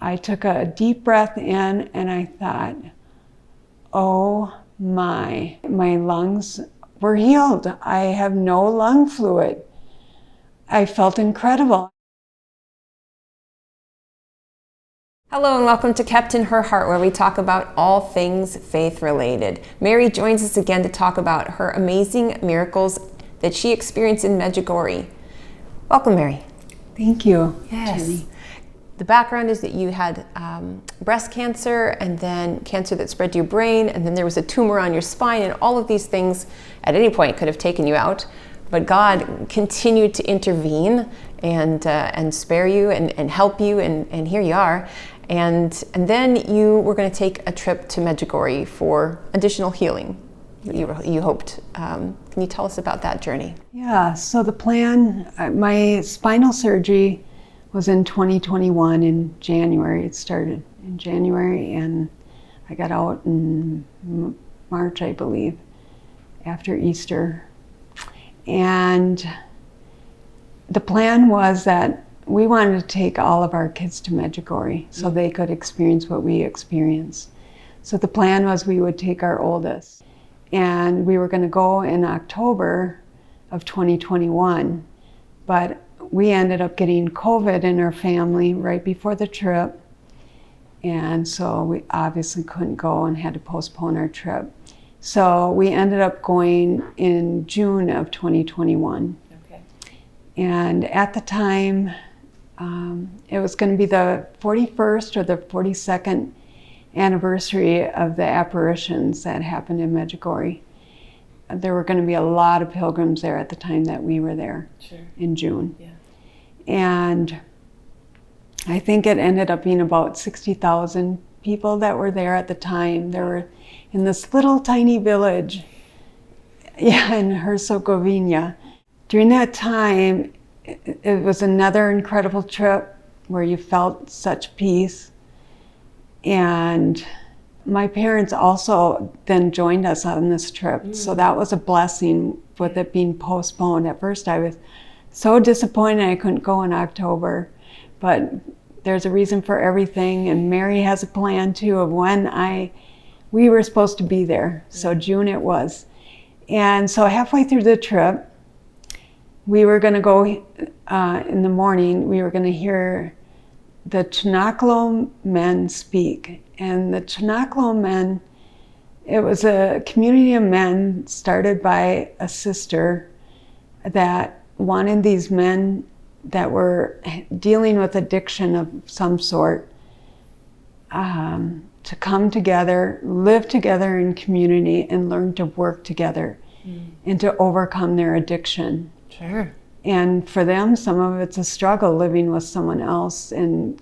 I took a deep breath in and I thought, oh my lungs were healed. I have no lung fluid. I felt incredible. Hello and welcome to Kept in Her Heart, where we talk about all things faith-related. Mary joins us again to talk about her amazing miracles that she experienced in Medjugorje. Welcome, Mary. Thank you, Yes. Jenny. The background is that you had breast cancer and then cancer that spread to your brain, and then there was a tumor on your spine, and all of these things at any point could have taken you out. But God continued to intervene and spare you and help you, and here you are. And then you were going to take a trip to Medjugorje for additional healing that you hoped. Can you tell us about that journey? Yeah, so the plan, my spinal surgery was in 2021 in January. It started in January and I got out in March, I believe, after Easter. And the plan was that we wanted to take all of our kids to Medjugorje so they could experience what we experienced. So the plan was we would take our oldest, and we were going to go in October of 2021, but we ended up getting COVID in our family right before the trip, and so we obviously couldn't go and had to postpone our trip. So we ended up going in June of 2021. Okay. And at the time, it was going to be the 41st or the 42nd anniversary of the apparitions that happened in Medjugorje. There were going to be a lot of pilgrims there at the time that we were there. Sure. In June. Yeah. And I think it ended up being about 60,000 people that were there at the time. They were in this little tiny village, in Herzegovina. During that time, it was another incredible trip where you felt such peace. And my parents also then joined us on this trip. So that was a blessing with it being postponed. At first I was so disappointed I couldn't go in October, but there's a reason for everything. And Mary has a plan too of when we were supposed to be there. So June it was. And so halfway through the trip, we were going to go in the morning, we were going to hear the Chinaklo men speak. And the Chinaklo men, it was a community of men started by a sister that wanted these men that were dealing with addiction of some sort to come together, live together in community, and learn to work together and to overcome their addiction. Sure. And for them, some of it's a struggle living with someone else and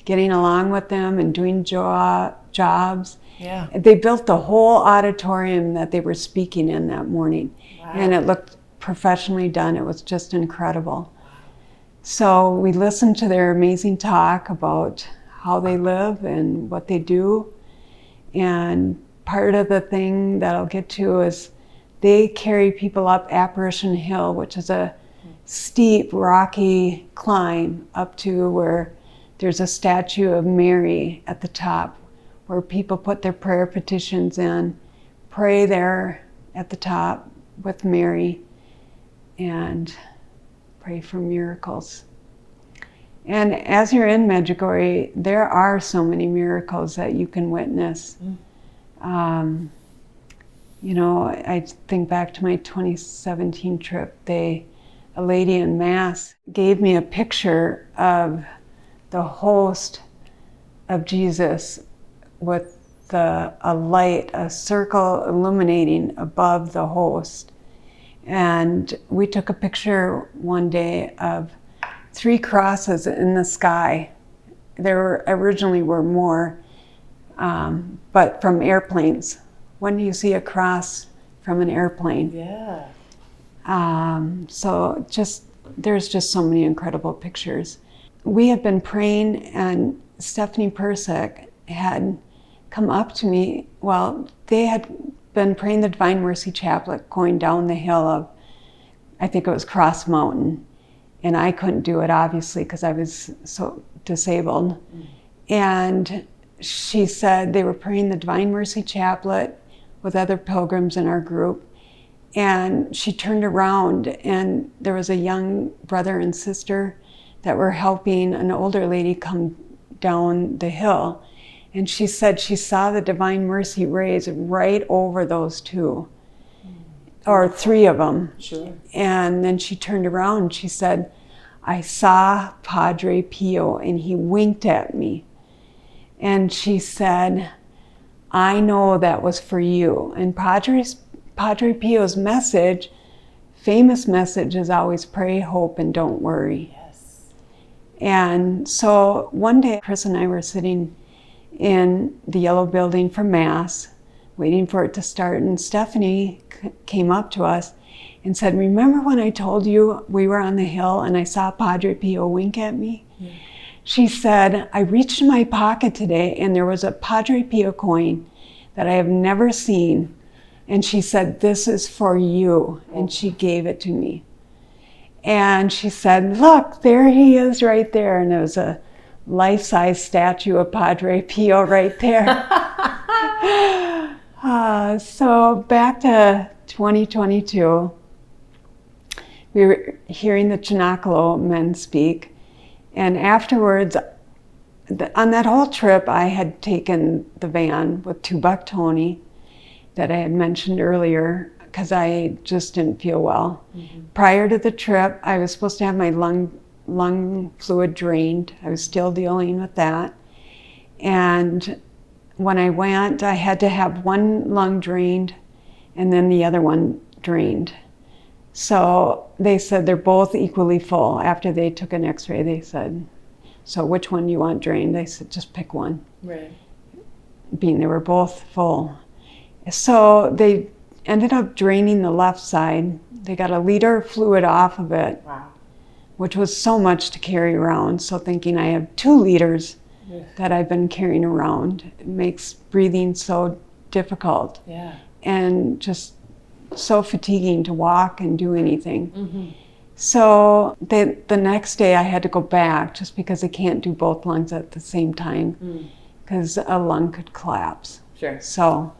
getting along with them and doing jobs. Yeah. They built the whole auditorium that they were speaking in that morning. Wow. And it looked professionally done. It was just incredible. So we listened to their amazing talk about how they live and what they do. And part of the thing that I'll get to is they carry people up Apparition Hill, which is a steep, rocky climb up to where there's a statue of Mary at the top, where people put their prayer petitions in, pray there at the top with Mary, and pray for miracles. And as you're in Medjugorje, there are so many miracles that you can witness. I think back to my 2017 trip. A lady in Mass gave me a picture of the host of Jesus with a light, a circle illuminating above the host. And we took a picture one day of 3 crosses in the sky. There originally were more, but from airplanes. When do you see a cross from an airplane? Yeah. So there's just so many incredible pictures. We had been praying, and Stephanie Persik had come up to me. Well, they had been praying the Divine Mercy Chaplet going down the hill of, I think it was Cross Mountain. And I couldn't do it, obviously, because I was so disabled. And she said they were praying the Divine Mercy Chaplet with other pilgrims in our group. And she turned around and there was a young brother and sister that were helping an older lady come down the hill. And she said she saw the Divine Mercy rays right over those two, or three of them. Sure. And then she turned around and she said, I saw Padre Pio and he winked at me. And she said, I know that was for you. And Padre Pio's message, famous message, is always pray, hope, and don't worry. Yes. And so one day, Chris and I were sitting in the yellow building for Mass, waiting for it to start, and Stephanie came up to us and said, remember when I told you we were on the hill and I saw Padre Pio wink at me? Yeah. She said, I reached in my pocket today and there was a Padre Pio coin that I have never seen. And she said, this is for you. And she gave it to me. And she said, look, there he is right there. And there was a life-size statue of Padre Pio right there. So back to 2022, we were hearing the Chinacolo men speak. And afterwards, on that whole trip, I had taken the van with Tubuck Tony that I had mentioned earlier because I just didn't feel well. Mm-hmm. Prior to the trip, I was supposed to have my lung fluid drained. I was still dealing with that. And when I went, I had to have one lung drained and then the other one drained. So they said they're both equally full. After they took an x-ray, they said, so which one do you want drained? I said, just pick one. Right. Being they were both full. So they ended up draining the left side. They got a liter of fluid off of it, wow, which was so much to carry around. So thinking I have 2 liters that I've been carrying around. It makes breathing so difficult. Yeah. And just so fatiguing to walk and do anything. Mm-hmm. So the next day I had to go back just because I can't do both lungs at the same time because a lung could collapse. Sure. So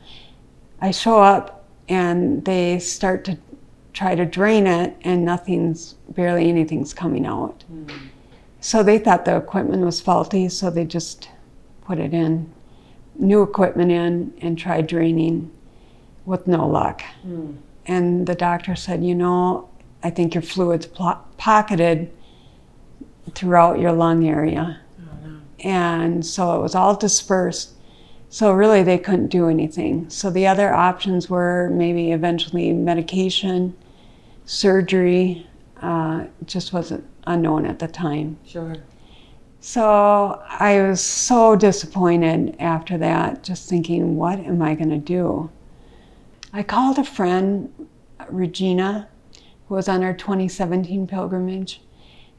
I show up and they start to try to drain it and barely anything's coming out. So they thought the equipment was faulty, so they just put it in, new equipment in, and tried draining with no luck. And the doctor said, I think your fluid's pocketed throughout your lung area. Oh, no. And so it was all dispersed. So really they couldn't do anything. So the other options were maybe eventually medication, surgery, just wasn't unknown at the time. Sure. So I was so disappointed after that, just thinking, what am I gonna do? I called a friend, Regina, who was on our 2017 pilgrimage.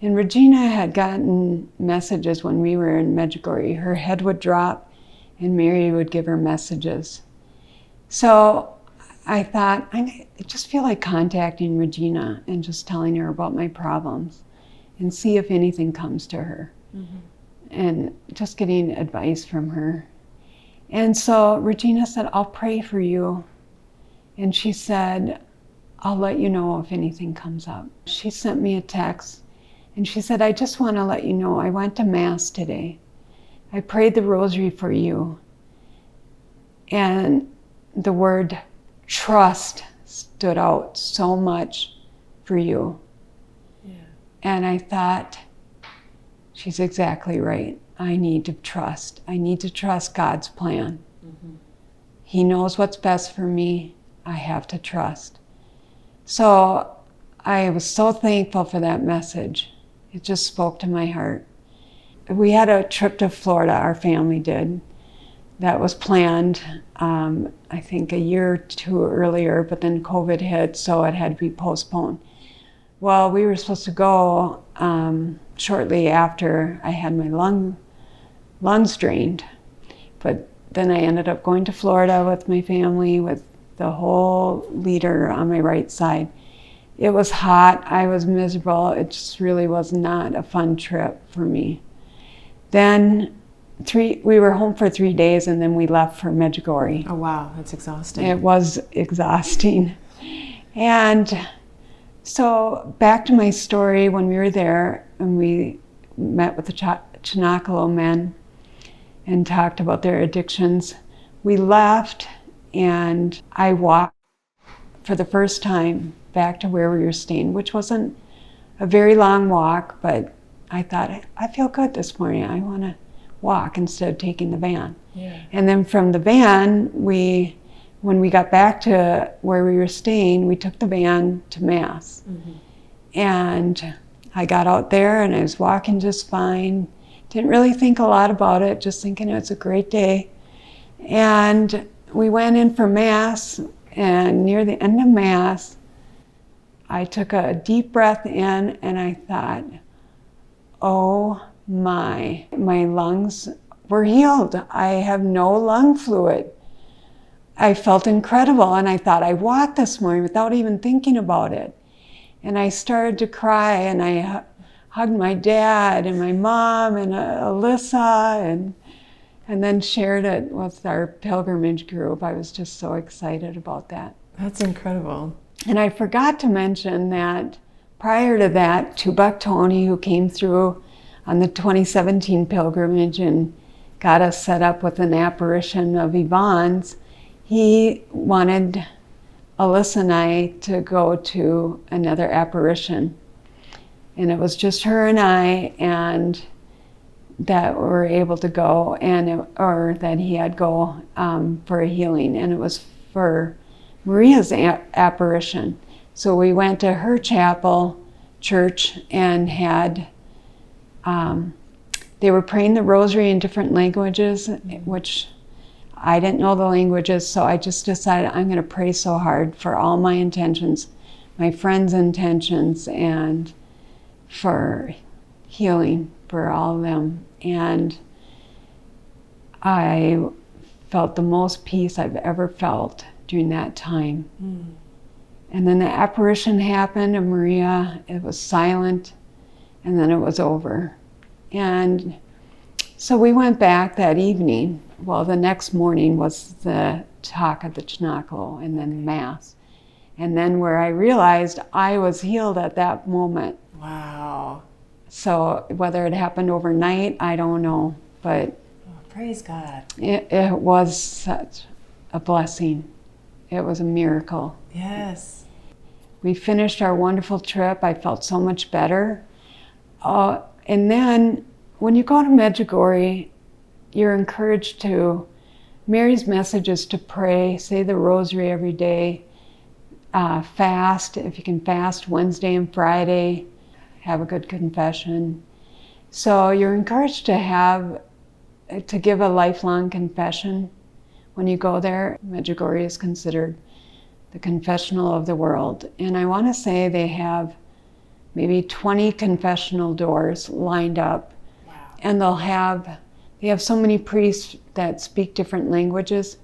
And Regina had gotten messages when we were in Medjugorje. Her head would drop and Mary would give her messages. So I thought, I just feel like contacting Regina and just telling her about my problems and see if anything comes to her. Mm-hmm. And just getting advice from her. And so Regina said, I'll pray for you. And she said, I'll let you know if anything comes up. She sent me a text and she said, I just want to let you know I went to Mass today. I prayed the rosary for you. And the word trust stood out so much for you. Yeah. And I thought, she's exactly right. I need to trust. I need to trust God's plan. Mm-hmm. He knows what's best for me. I have to trust. So I was so thankful for that message. It just spoke to my heart. We had a trip to Florida, our family did, that was planned, I think a year or two earlier, but then COVID hit, so it had to be postponed. Well, we were supposed to go shortly after I had my lungs drained, but then I ended up going to Florida with my family, with the whole liter on my right side. It was hot, I was miserable, it just really was not a fun trip for me. Then we were home for 3 days, and then we left for Medjugorje. Oh, wow. That's exhausting. It was exhausting. And so back to my story, when we were there and we met with the Chinakalo men and talked about their addictions, we left and I walked for the first time back to where we were staying, which wasn't a very long walk, but I thought, I feel good this morning. I want to walk instead of taking the van. Yeah. And then from the van, when we got back to where we were staying, we took the van to Mass. Mm-hmm. And I got out there and I was walking just fine. Didn't really think a lot about it, just thinking it was a great day. And we went in for Mass, and near the end of Mass, I took a deep breath in and I thought, oh my lungs were healed. I have no lung fluid. I felt incredible, and I thought, I walked this morning without even thinking about it. And I started to cry, and I hugged my dad and my mom and Alyssa, and then shared it with our pilgrimage group. I was just so excited about that. That's incredible. And I forgot to mention that prior to that, Tubak Tony, who came through on the 2017 pilgrimage and got us set up with an apparition of Yvonne's, he wanted Alyssa and I to go to another apparition. And it was just her and I, and that were able to go, or that he had go for a healing, and it was for Maria's apparition. So we went to her church, and had, they were praying the rosary in different languages, which I didn't know the languages, so I just decided I'm going to pray so hard for all my intentions, my friends' intentions, and for healing for all of them. And I felt the most peace I've ever felt during that time. Mm. And then the apparition happened, and Maria, it was silent, and then it was over. And so we went back that evening. Well, the next morning was the talk at the Chinakalo, and then Mass. And then where I realized I was healed at that moment. Wow. So whether it happened overnight, I don't know, but praise God. It was such a blessing. It was a miracle. Yes. We finished our wonderful trip. I felt so much better. And then when you go to Medjugorje, you're encouraged to, Mary's message is to pray, say the rosary every day, fast, if you can fast Wednesday and Friday, have a good confession. So you're encouraged to give a lifelong confession when you go there. Medjugorje is considered the confessional of the world. And I want to say they have maybe 20 confessional doors lined up. Wow. And they have so many priests that speak different languages.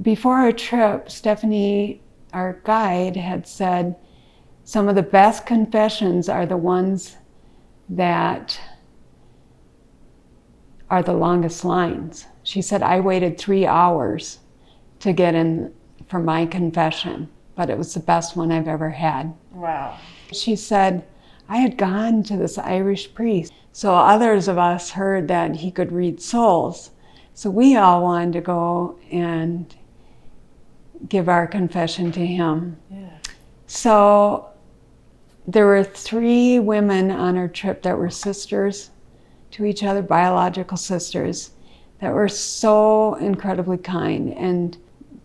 Before our trip, Stephanie, our guide, had said some of the best confessions are the ones that are the longest lines. She said, I waited 3 hours to get in for my confession, but it was the best one I've ever had. Wow. She said, I had gone to this Irish priest, so others of us heard that he could read souls. So we all wanted to go and give our confession to him. Yeah. So there were 3 women on our trip that were sisters to each other, biological sisters, that were so incredibly kind. And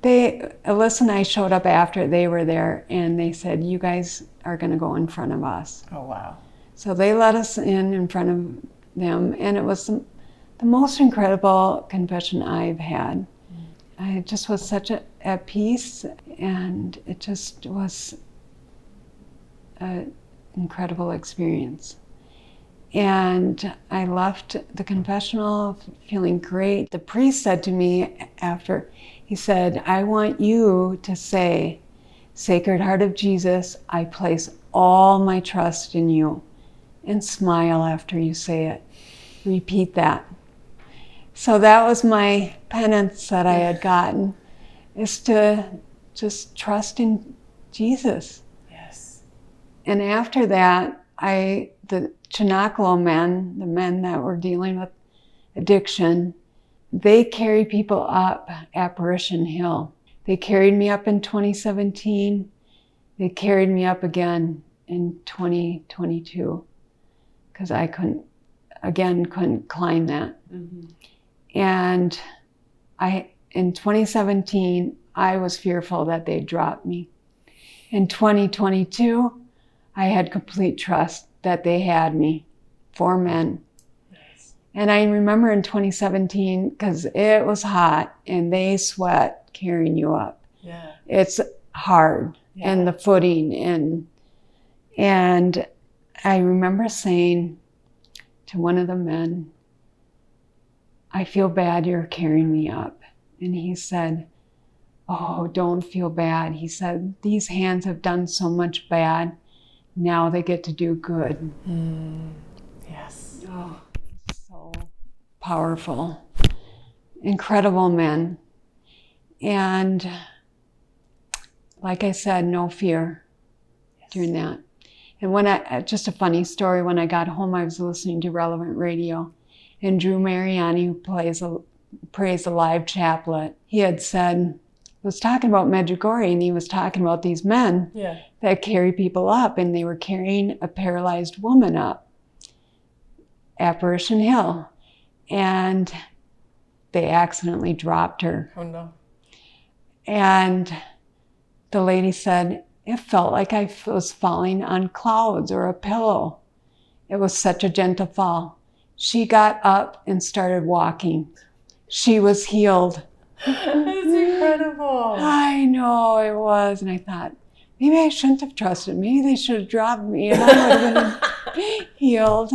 Alyssa and I showed up after they were there, and they said, you guys are going to go in front of us. Oh, wow. So they let us in front of them, and it was the most incredible confession I've had. I just was such at peace, and it just was an incredible experience. And I left the confessional feeling great. The priest said to me after, he said, I want you to say, Sacred Heart of Jesus, I place all my trust in you. And smile after you say it. Repeat that. So that was my penance that I had gotten, is to just trust in Jesus. Yes. And after that, the Chinaklo men, the men that were dealing with addiction, they carry people up Apparition Hill. They carried me up in 2017. They carried me up again in 2022 because I couldn't climb that. Mm-hmm. And in 2017, I was fearful that they'd drop me. In 2022, I had complete trust that they had me, 4 men. Nice. And I remember in 2017, because it was hot and they sweat carrying you up. Yeah. It's hard, yeah. And the footing. And I remember saying to one of the men, I feel bad you're carrying me up. And he said, oh, don't feel bad. He said, these hands have done so much bad. Now they get to do good. Yes. Oh, so powerful. Incredible men. And like I said, no fear during that. And just a funny story, when I got home, I was listening to Relevant Radio, and Drew Mariani, who prays a live chaplet, he had was talking about Medjugorje, and he was talking about these men that carry people up, and they were carrying a paralyzed woman up Apparition Hill, and they accidentally dropped her. Oh no. And the lady said, it felt like I was falling on clouds or a pillow. It was such a gentle fall. She got up and started walking. She was healed. That's incredible. I know it was. And I thought, maybe I shouldn't have trusted. Maybe they should have dropped me and I would have been healed.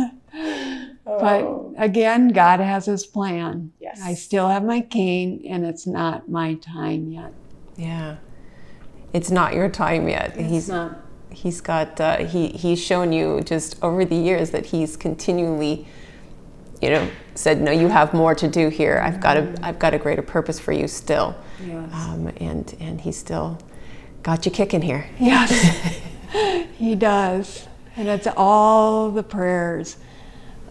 Oh. But again, God has his plan. Yes. I still have my cane and it's not my time yet. Yeah. It's not your time yet. He's shown you just over the years that he's continually, said, no, you have more to do here. I've got a greater purpose for you still. Yes. And he's still got you kicking here. Yes, he does. And it's all the prayers.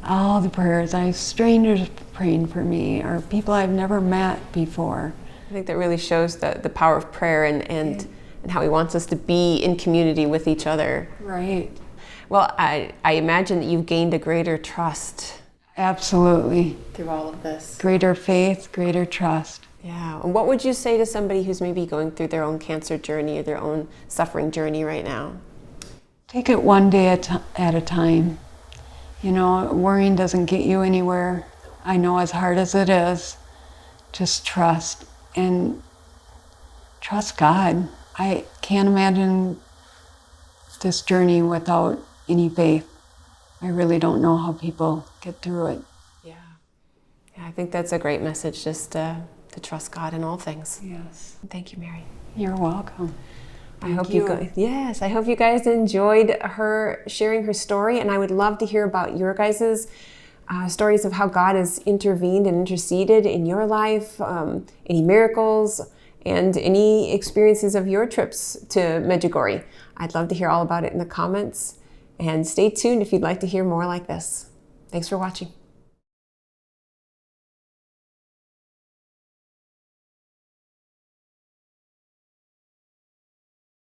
I have strangers praying for me, or people I've never met before. I think that really shows the power of prayer and how he wants us to be in community with each other. Right. Well, I imagine that you've gained a greater trust. Absolutely. Through all of this. Greater faith, greater trust. Yeah. And what would you say to somebody who's maybe going through their own cancer journey or their own suffering journey right now? Take it one day at a time. Worrying doesn't get you anywhere. I know, as hard as it is, just trust and trust God. I can't imagine this journey without any faith. I really don't know how people get through it. Yeah, I think that's a great message, just to trust God in all things. Yes. Thank you, Mary. You're welcome. I hope you guys enjoyed her sharing her story, and I would love to hear about your guys' stories of how God has intervened and interceded in your life, any miracles, and any experiences of your trips to Medjugorje. I'd love to hear all about it in the comments, and stay tuned if you'd like to hear more like this. Thanks for watching.